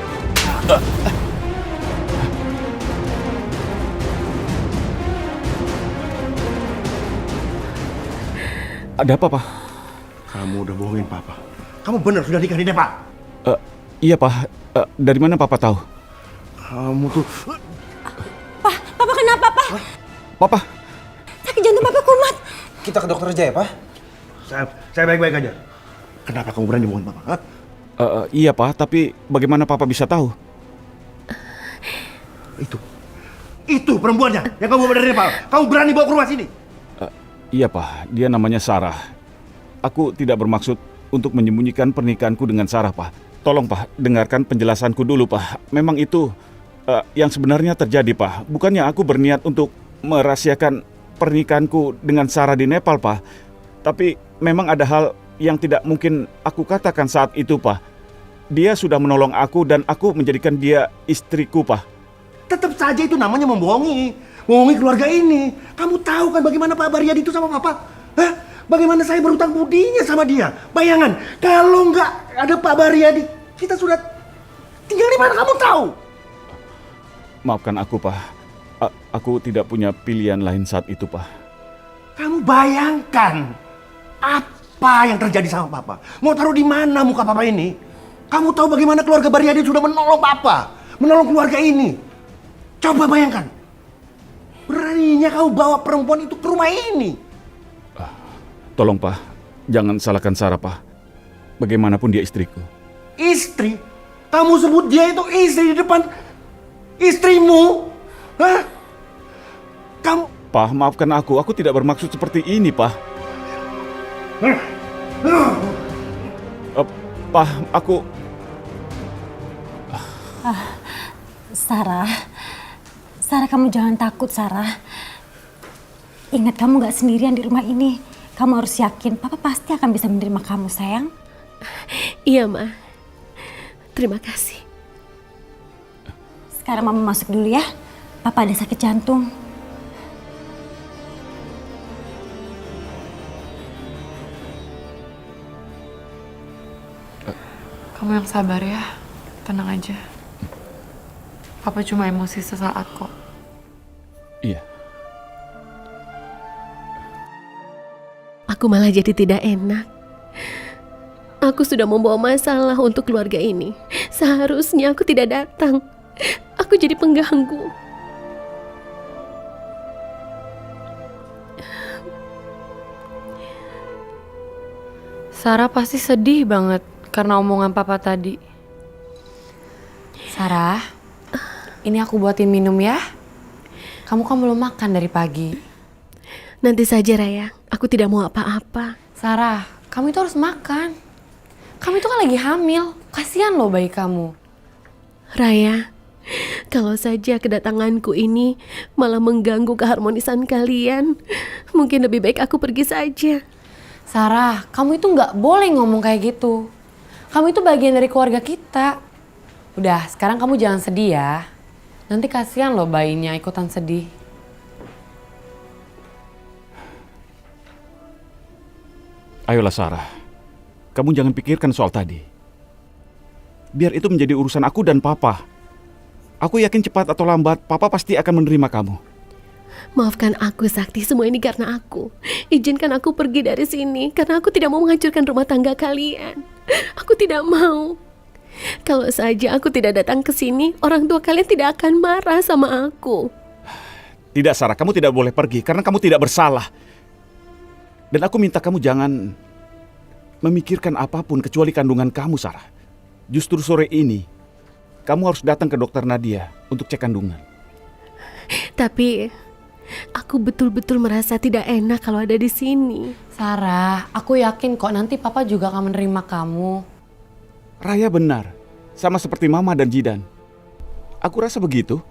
Ada apa, Pak? Kamu udah bohongin Papa. Kamu benar sudah nikah di Nepal? Iya, Pak. Dari mana Papa tahu? Kamu tuh... Pak, Papa kenapa, Pak? Papa. Sakit jantung Papa kumat. Kita ke dokter aja ya, Pak? Saya baik-baik aja. Kenapa kamu berani bohongin Papa? Hah? Iya, Pak. Tapi bagaimana Papa bisa tahu? Itu perempuannya yang kamu bawa dari Nepal. Kamu berani bawa ke rumah sini? Iya, Pak. Dia namanya Sarah. Aku tidak bermaksud untuk menyembunyikan pernikahanku dengan Sarah, Pak. Tolong, Pak, dengarkan penjelasanku dulu, Pak. Memang itu yang sebenarnya terjadi, Pak. Bukannya aku berniat untuk merahasiakan pernikahanku dengan Sarah di Nepal, Pak. Tapi memang ada hal yang tidak mungkin aku katakan saat itu, Pak. Dia sudah menolong aku dan aku menjadikan dia istriku, Pak. Tetap saja itu namanya membohongi. Bohongi keluarga ini. Kamu tahu kan bagaimana Pak Baryadi itu sama Papa? Hah? Bagaimana saya berutang budinya sama dia? Bayangan, kalau nggak ada Pak Baryadi, kita sudah tinggal di mana kamu tahu? Maafkan aku, Pak. Aku tidak punya pilihan lain saat itu, Pak. Kamu bayangkan apa yang terjadi sama Papa? Mau taruh di mana muka Papa ini? Kamu tahu bagaimana keluarga Baryadi sudah menolong Papa, menolong keluarga ini. Coba bayangkan. Beraninya kau bawa perempuan itu ke rumah ini. Tolong, Pak. Jangan salahkan Sarah, Pak. Bagaimanapun dia istriku. Istri? Kamu sebut dia itu istri di depan istrimu? Hah? Kamu... Pak, maafkan aku tidak bermaksud seperti ini, Pak. Pak, aku... Sarah, kamu jangan takut, Sarah. Ingat, kamu gak sendirian di rumah ini. Kamu harus yakin, Papa pasti akan bisa menerima kamu, sayang. Iya, Ma. Terima kasih. Sekarang Mama masuk dulu ya. Papa ada sakit jantung. Kamu yang sabar ya, tenang aja. Papa cuma emosi sesaat kok. Iya. Aku malah jadi tidak enak. Aku sudah membawa masalah untuk keluarga ini. Seharusnya aku tidak datang. Aku jadi pengganggu. Sarah pasti sedih banget karena omongan Papa tadi. Sarah, ini aku buatin minum ya. Kamu kan belum makan dari pagi. Nanti saja, Raya. Aku tidak mau apa-apa. Sarah, kamu itu harus makan. Kamu itu kan lagi hamil. Kasihan loh bayi kamu. Raya, kalau saja kedatanganku ini malah mengganggu keharmonisan kalian, mungkin lebih baik aku pergi saja. Sarah, kamu itu nggak boleh ngomong kayak gitu. Kamu itu bagian dari keluarga kita. Udah, sekarang kamu jangan sedih ya. Nanti kasihan loh bayinya ikutan sedih. Ayolah Sarah, kamu jangan pikirkan soal tadi. Biar itu menjadi urusan aku dan Papa. Aku yakin cepat atau lambat, Papa pasti akan menerima kamu. Maafkan aku, Sakti. Semua ini karena aku. Izinkan aku pergi dari sini karena aku tidak mau menghancurkan rumah tangga kalian. Aku tidak mau. Kalau saja aku tidak datang ke sini, orang tua kalian tidak akan marah sama aku. Tidak Sarah, kamu tidak boleh pergi karena kamu tidak bersalah. Dan aku minta kamu jangan memikirkan apapun kecuali kandungan kamu, Sarah. Justru sore ini, kamu harus datang ke dokter Nadia untuk cek kandungan. Tapi aku betul-betul merasa tidak enak kalau ada di sini. Sarah, aku yakin kok nanti Papa juga akan menerima kamu. Raya benar, sama seperti Mama dan Jidan. Aku rasa begitu.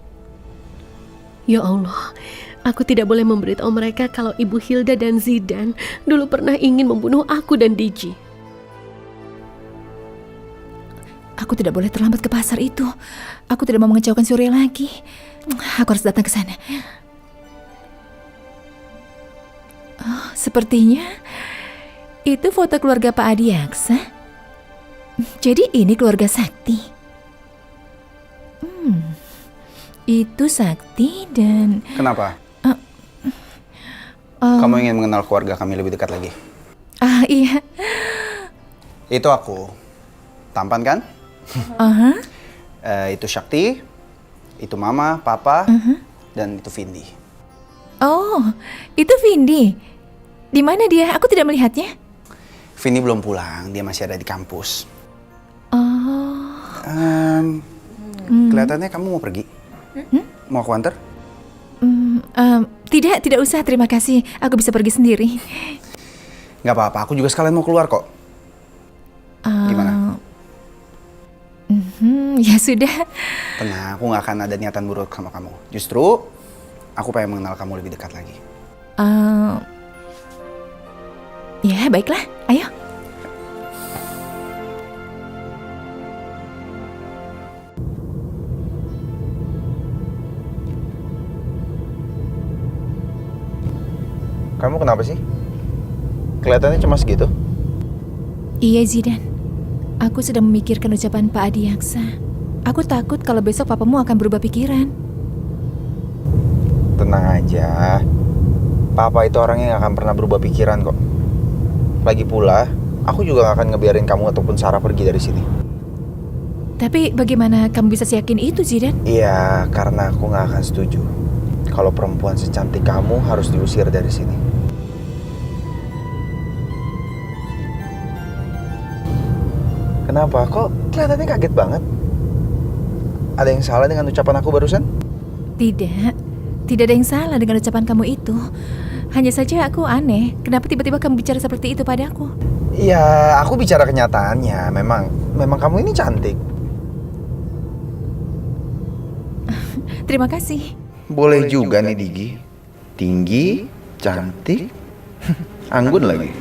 Ya Allah, aku tidak boleh memberitahu mereka kalau Ibu Hilda dan Zidan dulu pernah ingin membunuh aku dan Diji. Aku tidak boleh terlambat ke pasar itu. Aku tidak mau mengecewakan Surya lagi. Aku harus datang ke sana. Oh, sepertinya itu foto keluarga Pak Adiaksa. Jadi ini keluarga Sakti. Itu Sakti dan... Kenapa? Kamu ingin mengenal keluarga kami lebih dekat lagi? Iya. Itu aku. Tampan kan? Itu Sakti, itu Mama, Papa, dan itu Vindi. Oh, itu Vindi. Di mana dia? Aku tidak melihatnya. Vindi belum pulang, dia masih ada di kampus. Kelihatannya kamu mau pergi. Mau aku antar? Tidak usah, terima kasih. Aku bisa pergi sendiri. Gak apa-apa, aku juga sekalian mau keluar kok. Gimana? Ya sudah. Tenang, aku gak akan ada niatan buruk sama kamu. Justru, aku pengen mengenal kamu lebih dekat lagi. Ya, baiklah. Ayo. Kamu kenapa sih? Kelihatannya cemas gitu. Iya, Zidan. Aku sedang memikirkan ucapan Pak Adiaksa. Aku takut kalau besok papamu akan berubah pikiran. Tenang aja. Papa itu orangnya gak akan pernah berubah pikiran kok. Lagi pula, aku juga gak akan ngebiarin kamu ataupun Sarah pergi dari sini. Tapi bagaimana kamu bisa yakin itu, Zidan? Iya, karena aku gak akan setuju kalau perempuan secantik kamu harus diusir dari sini. Kenapa? Kok kelihatannya kaget banget? Ada yang salah dengan ucapan aku barusan? Tidak, tidak ada yang salah dengan ucapan kamu itu. Hanya saja aku aneh, kenapa tiba-tiba kamu bicara seperti itu padaku? Ya, aku bicara kenyataannya. Memang kamu ini cantik. Terima kasih. Boleh juga nih Digi. Tinggi, cantik, anggun lagi.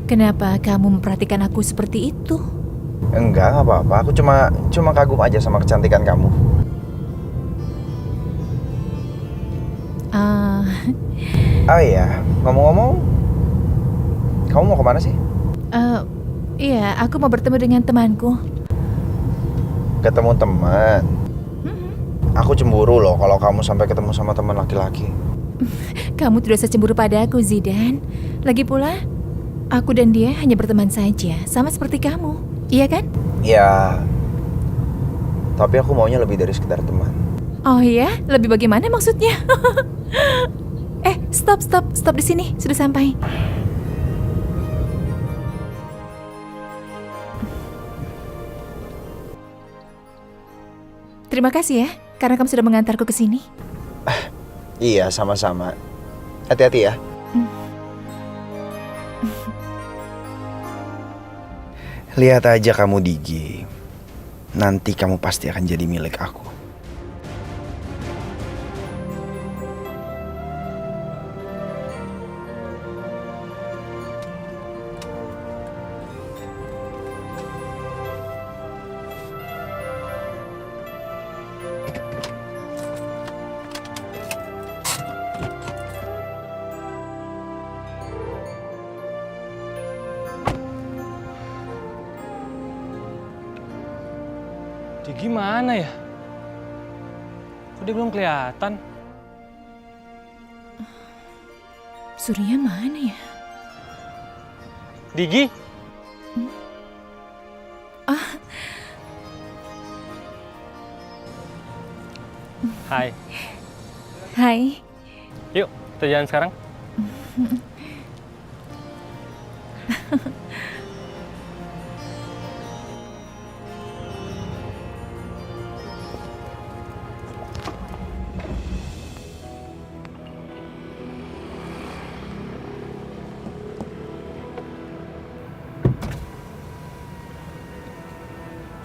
Kenapa kamu memperhatikan aku seperti itu? Enggak apa-apa. Aku cuma kagum aja sama kecantikan kamu. Oh iya, ngomong-ngomong, kamu mau kemana sih? Iya, aku mau bertemu dengan temanku. Ketemu teman. Aku cemburu loh kalau kamu sampai ketemu sama teman laki-laki. Kamu tidak usah cemburu pada aku, Zidan. Lagi pula, aku dan dia hanya berteman saja, sama seperti kamu. Iya kan? Ya, tapi aku maunya lebih dari sekedar teman. Oh iya? Lebih bagaimana maksudnya? Stop di sini. Sudah sampai. Terima kasih ya, karena kamu sudah mengantarku ke sini. Iya, sama-sama. Hati-hati ya. Lihat aja kamu Digi. Nanti kamu pasti akan jadi milik aku. Digi mana ya? Kok dia belum kelihatan? Surya mana ya? Digi? Hai. Hai. Yuk, kita jalan sekarang.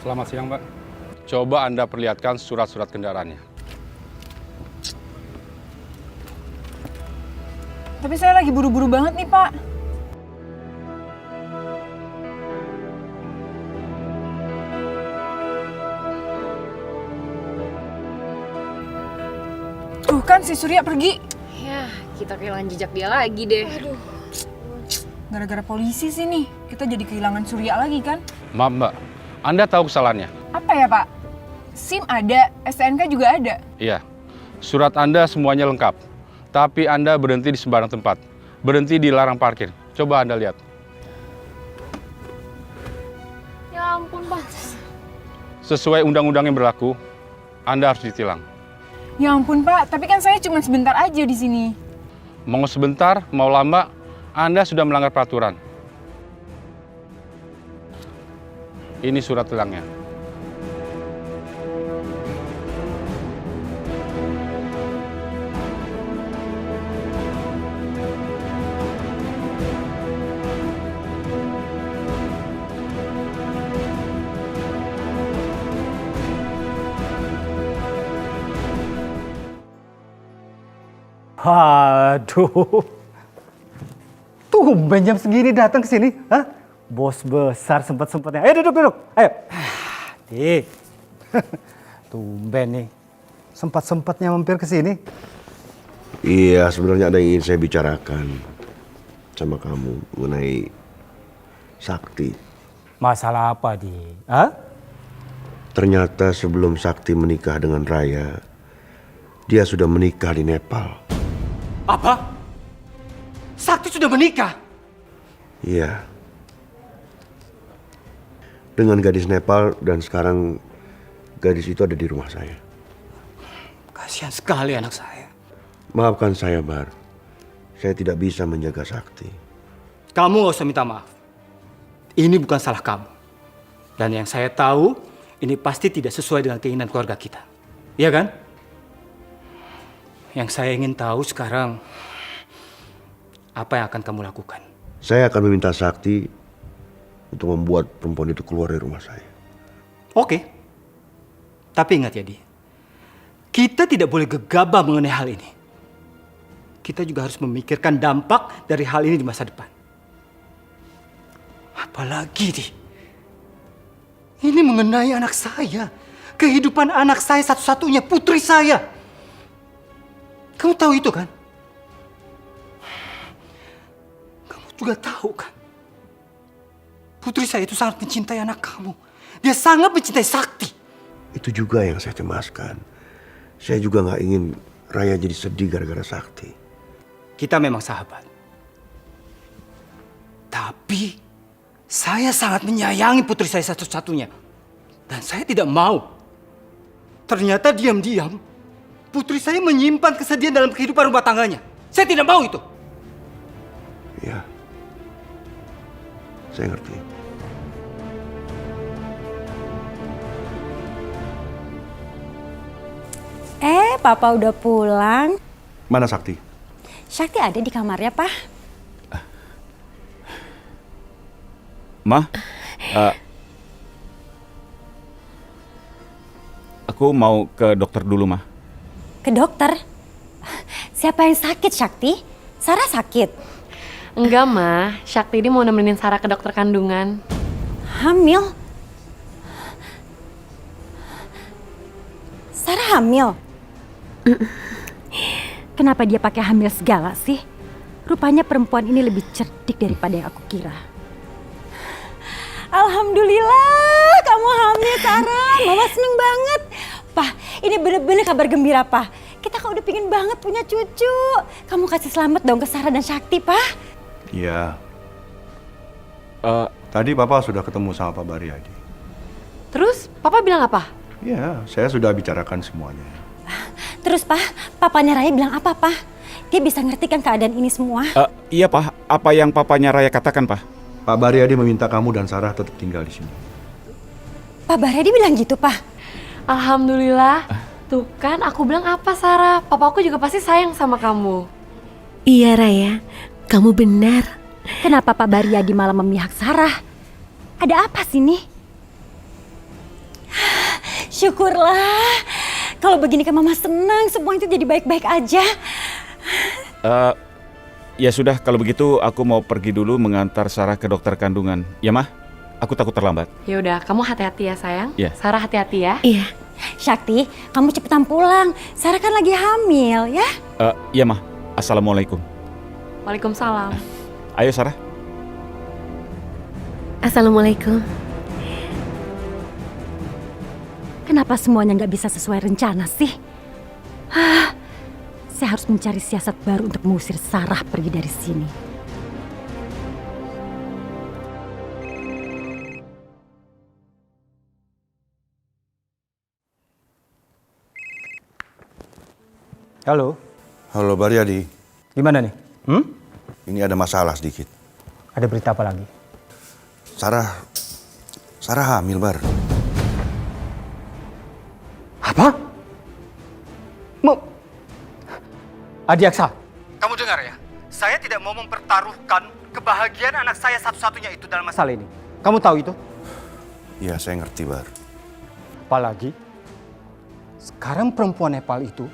Selamat siang, Mbak. Coba Anda perlihatkan surat-surat kendaraannya. Tapi saya lagi buru-buru banget nih, Pak. Tuh kan si Surya pergi. Ya, kita kehilangan jejak dia lagi deh. Aduh. Gara-gara polisi sih nih, kita jadi kehilangan Surya lagi kan? Maaf, Mbak. Anda tahu kesalahannya? Apa ya, Pak? SIM ada, STNK juga ada. Iya. Surat Anda semuanya lengkap. Tapi Anda berhenti di sembarang tempat. Berhenti di larang parkir. Coba Anda lihat. Ya ampun, Pak. Sesuai undang-undang yang berlaku, Anda harus ditilang. Ya ampun, Pak. Tapi kan saya cuma sebentar aja di sini. Mau sebentar, mau lama, Anda sudah melanggar peraturan. Ini surat tilangnya. Waduh, tumben jam segini datang ke sini, hah? Bos besar sempat-sempatnya. Ayo duduk, ayo. Dik, tumben nih, sempat-sempatnya mampir ke sini. Iya, sebenarnya ada yang ingin saya bicarakan sama kamu mengenai Sakti. Masalah apa, Dik? Hah? Ternyata sebelum Sakti menikah dengan Raya, dia sudah menikah di Nepal. Apa? Sakti sudah menikah? Iya. Dengan gadis Nepal dan sekarang gadis itu ada di rumah saya. Kasihan sekali anak saya. Maafkan saya, Bar. Saya tidak bisa menjaga Sakti. Kamu gak usah minta maaf. Ini bukan salah kamu. Dan yang saya tahu, ini pasti tidak sesuai dengan keinginan keluarga kita. Iya kan? Yang saya ingin tahu sekarang, apa yang akan kamu lakukan? Saya akan meminta Sakti untuk membuat perempuan itu keluar dari rumah saya. Oke. Tapi ingat ya, Di. Kita tidak boleh gegabah mengenai hal ini. Kita juga harus memikirkan dampak dari hal ini di masa depan. Apalagi, Di. Ini mengenai anak saya. Kehidupan anak saya satu-satunya, putri saya. Kamu tahu itu kan? Kamu juga tahu kan? Putri saya itu sangat mencintai anak kamu. Dia sangat mencintai Sakti. Itu juga yang saya cemaskan. Saya juga nggak ingin Raya jadi sedih gara-gara Sakti. Kita memang sahabat. Tapi saya sangat menyayangi putri saya satu-satunya. Dan saya tidak mau. Ternyata diam-diam putri saya menyimpan kesedihan dalam kehidupan rumah tangganya. Saya tidak mau itu. Iya. Saya ngerti. Papa udah pulang. Mana Sakti? Sakti ada di kamarnya, Pak. Ma, aku mau ke dokter dulu, Ma. Ke dokter? Siapa yang sakit, Sakti? Sarah sakit? Enggak, Ma. Sakti ini mau nemenin Sarah ke dokter kandungan. Hamil? Sarah hamil? Kenapa dia pakai hamil segala sih? Rupanya perempuan ini lebih cerdik daripada yang aku kira. Alhamdulillah, kamu hamil, Sarah. Mama seneng banget. Pak, ini bener-bener kabar gembira, Pak. Kita kan udah pingin banget punya cucu. Kamu kasih selamat dong ke Sarah dan Sakti, Pak. Iya. Tadi Papa sudah ketemu sama Pak Baryadi. Terus, Papa bilang apa? Iya, saya sudah bicarakan semuanya. Terus, Pak, papanya Raya bilang apa, Pak? Dia bisa ngerti kan keadaan ini semua? Iya, Pak. Apa yang papanya Raya katakan, Pak? Pak Baryadi meminta kamu dan Sarah tetap tinggal di sini. Pak Baryadi bilang gitu, Pak? Alhamdulillah. Tuh kan, aku bilang apa, Sarah? Papaku juga pasti sayang sama kamu. Iya, Raya. Kamu benar. Kenapa Pak Baryadi malah memihak Sarah? Ada apa sih nih? Syukurlah. Kalau begini kan Mama senang. Semua itu jadi baik-baik aja. Ya sudah, kalau begitu aku mau pergi dulu mengantar Sarah ke dokter kandungan. Ya, Ma? Aku takut terlambat. Ya udah, kamu hati-hati ya, sayang. Iya. Sarah hati-hati ya. Iya. Sakti, kamu cepetan pulang. Sarah kan lagi hamil, ya? Iya, Ma. Assalamualaikum. Waalaikumsalam. Ayo, Sarah. Assalamualaikum. Kenapa semuanya nggak bisa sesuai rencana sih? Saya harus mencari siasat baru untuk mengusir Sarah pergi dari sini. Halo. Halo Baryadi. Gimana nih? Ini ada masalah sedikit. Ada berita apa lagi? Sarah hamil, Bar. Apa? Adi Aksa, kamu dengar ya? Saya tidak mau mempertaruhkan kebahagiaan anak saya satu-satunya itu dalam masalah ini. Kamu tahu itu? Iya, saya ngerti, Bar. Apalagi, sekarang perempuan Nepal itu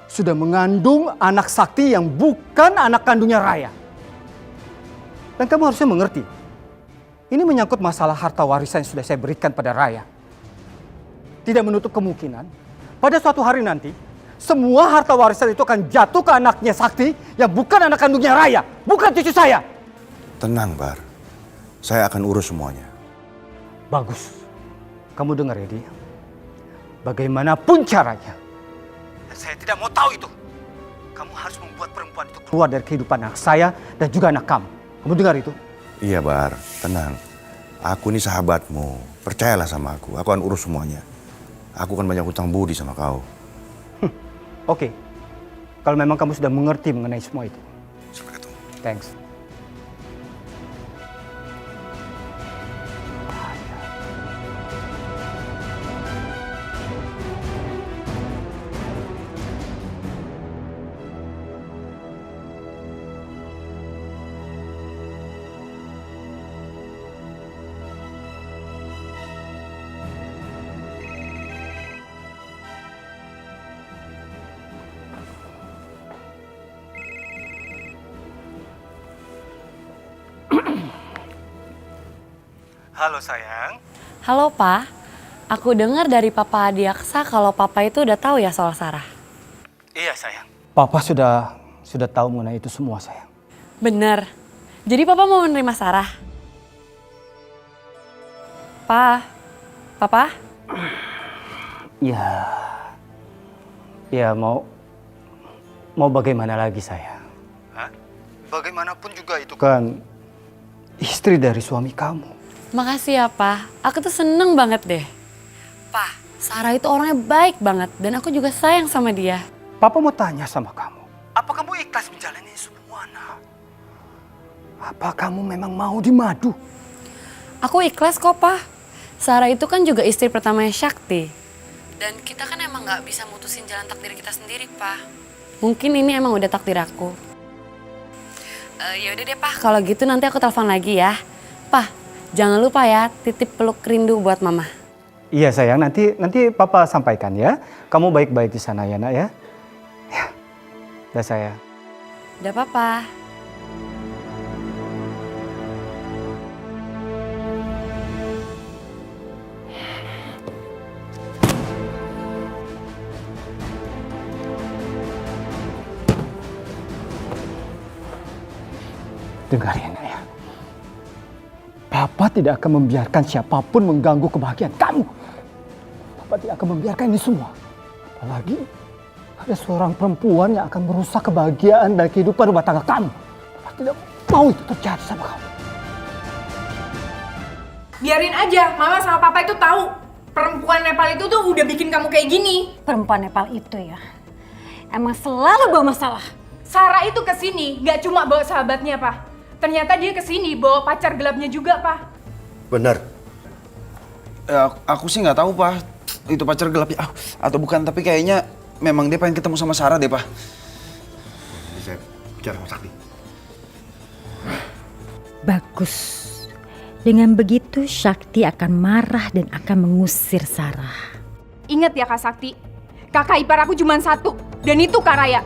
sudah mengandung anak Sakti yang bukan anak kandungnya Raya. Dan kamu harusnya mengerti, ini menyangkut masalah harta warisan yang sudah saya berikan pada Raya. Tidak menutup kemungkinan, pada suatu hari nanti, semua harta warisan itu akan jatuh ke anaknya Sakti yang bukan anak kandungnya Raya, bukan cucu saya. Tenang, Bar. Saya akan urus semuanya. Bagus. Kamu dengar ya, Di? Bagaimanapun caranya, saya tidak mau tahu itu. Kamu harus membuat perempuan itu keluar dari kehidupan anak saya dan juga anak kamu. Kamu dengar itu? Iya, Bar. Tenang. Aku ini sahabatmu. Percayalah sama aku. Aku akan urus semuanya. Aku kan banyak hutang budi sama kau. Oke. Kalau memang kamu sudah mengerti mengenai semua itu. Sampai ketemu. Thanks. Halo sayang. Halo Pa, aku dengar dari Papa Adiaksa kalau Papa itu udah tahu ya soal Sarah. Iya sayang. Papa sudah tahu mengenai itu semua sayang. Bener. Jadi Papa mau menerima Sarah? Papa? Ya mau bagaimana lagi sayang? Bagaimanapun juga itu kan istri dari suami kamu. Makasih ya Pa, aku tuh seneng banget deh. Pa, Sarah itu orangnya baik banget dan aku juga sayang sama dia. Papa mau tanya sama kamu, apa kamu ikhlas menjalani semua nak? Apa kamu memang mau dimadu? Aku ikhlas kok Pa. Sarah itu kan juga istri pertamanya Syakti. Dan kita kan emang gak bisa mutusin jalan takdir kita sendiri Pa. Mungkin ini emang udah takdir aku. Ya udah deh Pa, kalau gitu nanti aku telepon lagi ya. Pa, jangan lupa ya titip peluk rindu buat Mama. Iya sayang, nanti Papa sampaikan ya. Kamu baik-baik di sana ya nak ya. Ya, udah sayang. Udah Papa. Dengar ya nak ya. Papa tidak akan membiarkan siapapun mengganggu kebahagiaan kamu. Papa tidak akan membiarkan ini semua. Apalagi ada seorang perempuan yang akan merusak kebahagiaan dan kehidupan rumah tangga kamu. Papa tidak mau itu terjadi sama kamu. Biarin aja, Mama sama Papa itu tahu. Perempuan Nepal itu tuh udah bikin kamu kayak gini. Perempuan Nepal itu ya, emang selalu bawa masalah. Sarah itu kesini gak cuma bawa sahabatnya, Pak. Ternyata dia kesini bawa pacar gelapnya juga, Pak. Bener. Aku sih nggak tahu, Pak. Itu pacar gelapnya atau bukan, tapi kayaknya memang dia pengen ketemu sama Sarah deh, Pak. Saya bicara sama Sakti. Bagus. Dengan begitu Syakti akan marah dan akan mengusir Sarah. Ingat ya Kak Sakti, kakak ipar aku cuma satu, dan itu Kak Raya.